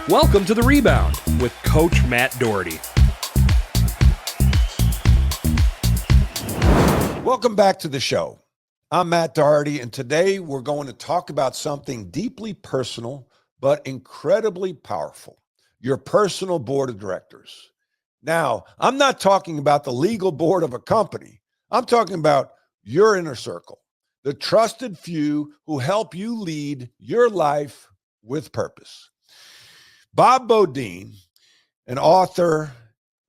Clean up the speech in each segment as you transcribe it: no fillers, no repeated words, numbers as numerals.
Welcome to The Rebound with Coach Matt Doherty. Welcome back to the show. I'm Matt Doherty, and today we're going to talk about something deeply personal but incredibly powerful: your personal board of directors. Now, I'm not talking about the legal board of a company. I'm talking about your inner circle, the trusted few who help you lead your life with purpose. Bob Bodine, an author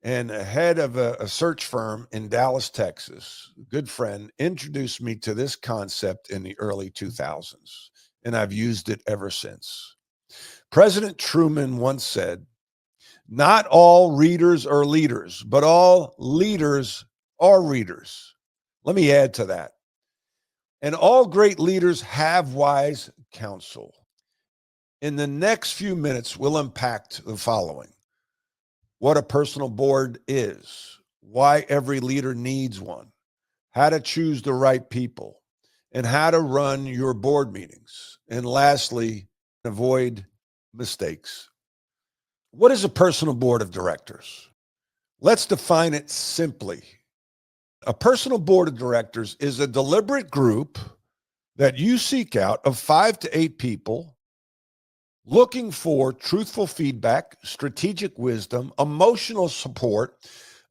and a head of a search firm in Dallas, Texas, a good friend, introduced me to this concept in the early 2000s, and I've used it ever since. President Truman once said, "Not all readers are leaders, but all leaders are readers." Let me add to that. And all great leaders have wise counsel. In the next few minutes, we'll unpack the following: what a personal board is, why every leader needs one, how to choose the right people, and how to run your board meetings. And lastly, avoid mistakes. What is a personal board of directors? Let's define it simply. A personal board of directors is a deliberate group that you seek out of 5 to 8 people looking for truthful feedback, strategic wisdom, emotional support,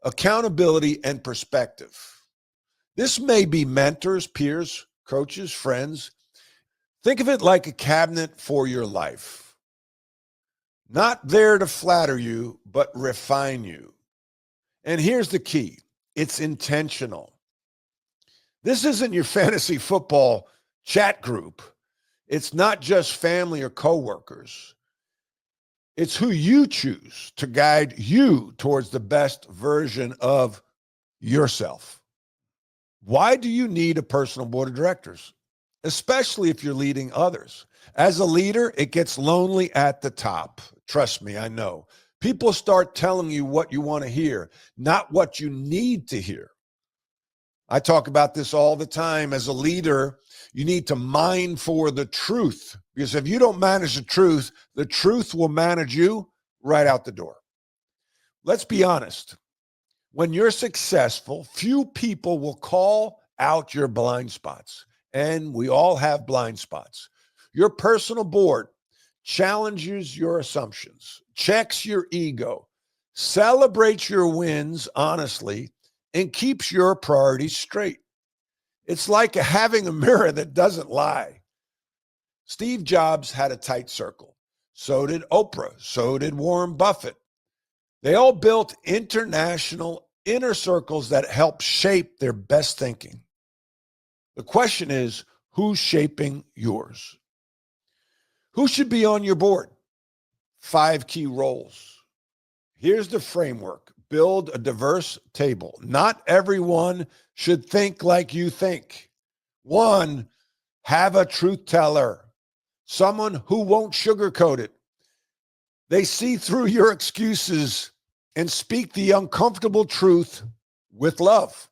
accountability, and perspective. This may be mentors, peers, coaches, friends. Think of it like a cabinet for your life. Not there to flatter you, but refine you. And here's the key: it's intentional. This isn't your fantasy football chat group. It's not just family or coworkers. It's who you choose to guide you towards the best version of yourself. Why do you need a personal board of directors? Especially if you're leading others. As a leader, it gets lonely at the top. Trust me, I know. People start telling you what you want to hear, not what you need to hear. I talk about this all the time. As a leader, you need to mine for the truth, because if you don't manage the truth will manage you right out the door. Let's be honest. When you're successful, few people will call out your blind spots, and we all have blind spots. Your personal board challenges your assumptions, checks your ego, celebrates your wins honestly, and keeps your priorities straight. It's like having a mirror that doesn't lie. Steve Jobs had a tight circle. So did Oprah. So did Warren Buffett. They all built international inner circles that help shape their best thinking. The question is, who's shaping yours? Who should be on your board? 5 key roles. Here's the framework. Build a diverse table. Not everyone should think like you think. 1, have a truth teller, someone who won't sugarcoat it. They see through your excuses and speak the uncomfortable truth with love.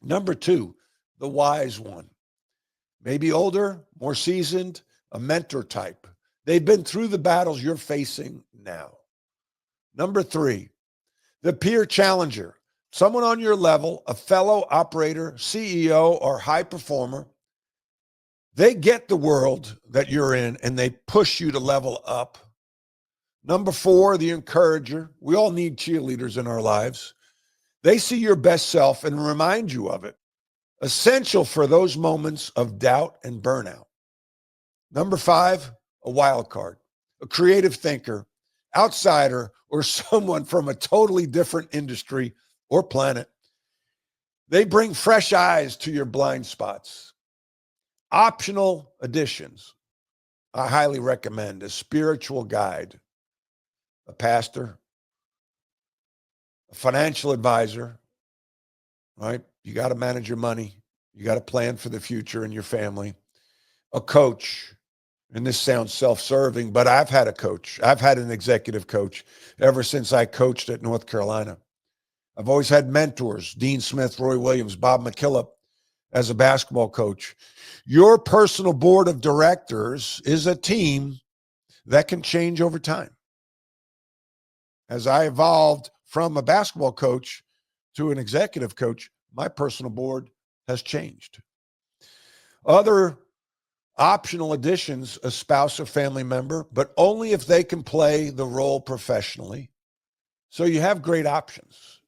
Number 2, the wise one. Maybe older, more seasoned, a mentor type. They've been through the battles you're facing now. Number 3, the peer challenger, someone on your level, a fellow operator, CEO, or high performer. They get the world that you're in and they push you to level up. Number 4, the encourager. We all need cheerleaders in our lives. They see your best self and remind you of it. Essential for those moments of doubt and burnout. Number 5, a wild card, a creative thinker, outsider, or someone from a totally different industry or planet. They bring fresh eyes to your blind spots. Optional additions. I highly recommend a spiritual guide, a pastor, a financial advisor, right? You got to manage your money. You got to plan for the future and your family. A coach. And this sounds self-serving, but I've had a coach. I've had an executive coach ever since I coached at North Carolina. I've always had mentors: Dean Smith, Roy Williams, Bob McKillop as a basketball coach. Your personal board of directors is a team that can change over time. As I evolved from a basketball coach to an executive coach, my personal board has changed. Other optional additions, a spouse or family member, but only if they can play the role professionally. So you have great options,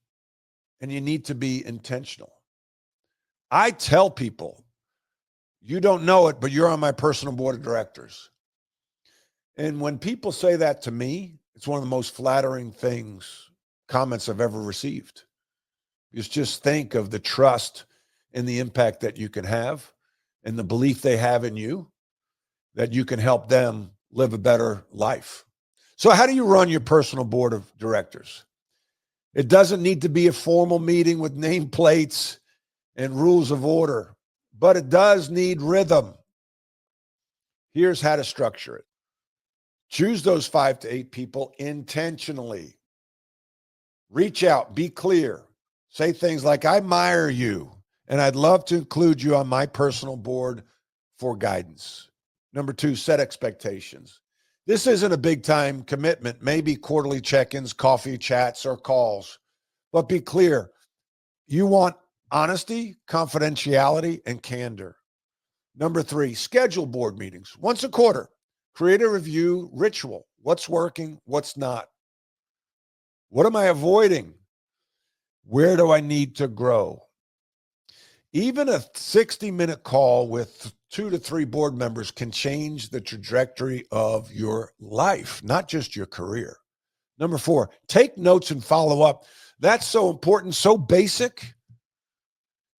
and you need to be intentional. I tell people, you don't know it, but you're on my personal board of directors. And when people say that to me, it's one of the most flattering comments I've ever received. Just think of the trust and the impact that you can have and the belief they have in you, that you can help them live a better life. So how do you run your personal board of directors? It doesn't need to be a formal meeting with nameplates and rules of order, but it does need rhythm. Here's how to structure it. Choose those 5 to 8 people intentionally. Reach out, be clear. Say things like, I admire you, and I'd love to include you on my personal board for guidance. Number 2, set expectations. This isn't a big time commitment, maybe quarterly check-ins, coffee chats, or calls, but be clear. You want honesty, confidentiality, and candor. Number 3, schedule board meetings once a quarter. Create a review ritual. What's working? What's not? What am I avoiding? Where do I need to grow? Even a 60-minute call with 2 to 3 board members can change the trajectory of your life, not just your career. Number 4, take notes and follow up. That's so important, so basic.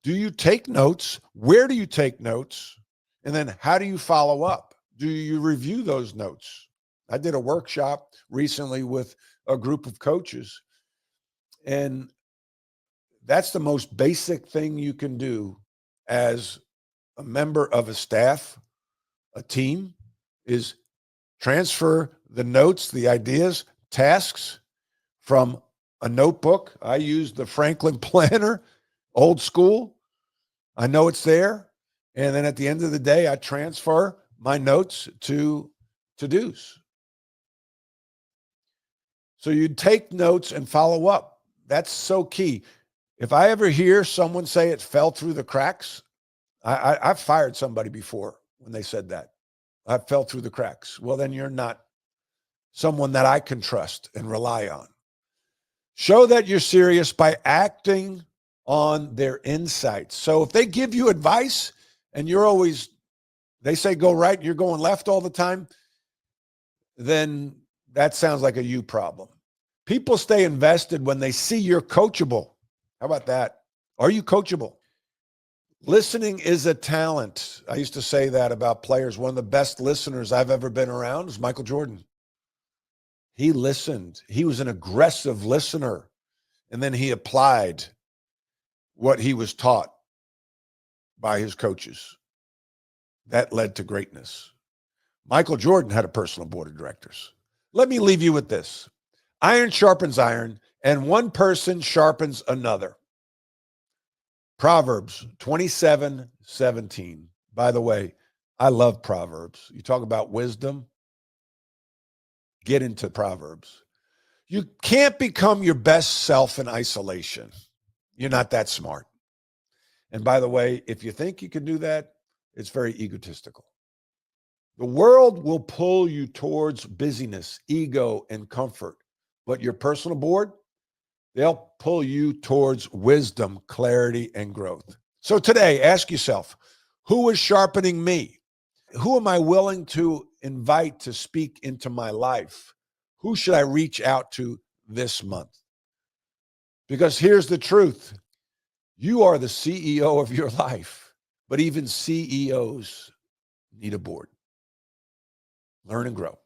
Do you take notes? Where do you take notes? And then how do you follow up? Do you review those notes? I did a workshop recently with a group of coaches, and that's the most basic thing you can do as a member of a staff, a team, is transfer the notes, the ideas, tasks from a notebook. I use the Franklin Planner, old school. I know it's there. And then at the end of the day, I transfer my notes to to-dos. So you take notes and follow up. That's so key. If I ever hear someone say it fell through the cracks, I've fired somebody before when they said that. I fell through the cracks. Well, then you're not someone that I can trust and rely on. Show that you're serious by acting on their insights. So if they give you advice and they say go right, and you're going left all the time, then that sounds like a you problem. People stay invested when they see you're coachable. How about that? Are you coachable? Listening is a talent. I used to say that about players. One of the best listeners I've ever been around is Michael Jordan. He listened. He was an aggressive listener. And then he applied what he was taught by his coaches. That led to greatness. Michael Jordan had a personal board of directors. Let me leave you with this. Iron sharpens iron, and one person sharpens another. Proverbs 27:17. By the way, I love Proverbs. You talk about wisdom, get into Proverbs. You can't become your best self in isolation. You're not that smart. And by the way, if you think you can do that, it's very egotistical. The world will pull you towards busyness, ego, and comfort. But your personal board, they'll pull you towards wisdom, clarity, and growth. So today, ask yourself, who is sharpening me? Who am I willing to invite to speak into my life? Who should I reach out to this month? Because here's the truth. You are the CEO of your life, but even CEOs need a board. Learn and grow.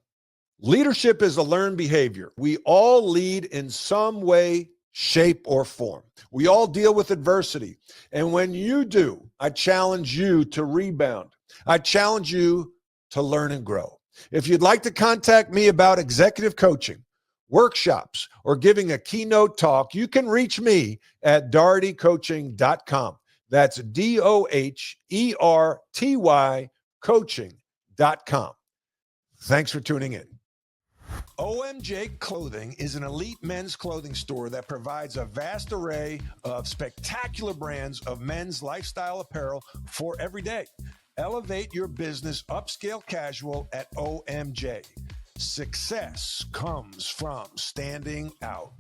Leadership is a learned behavior. We all lead in some way, shape, or form. We all deal with adversity. And when you do, I challenge you to rebound. I challenge you to learn and grow. If you'd like to contact me about executive coaching, workshops, or giving a keynote talk, you can reach me at dohertycoaching.com. That's DOHERTY coaching.com. Thanks for tuning in. OMJ Clothing is an elite men's clothing store that provides a vast array of spectacular brands of men's lifestyle apparel for every day. Elevate your business upscale casual at OMJ. Success comes from standing out.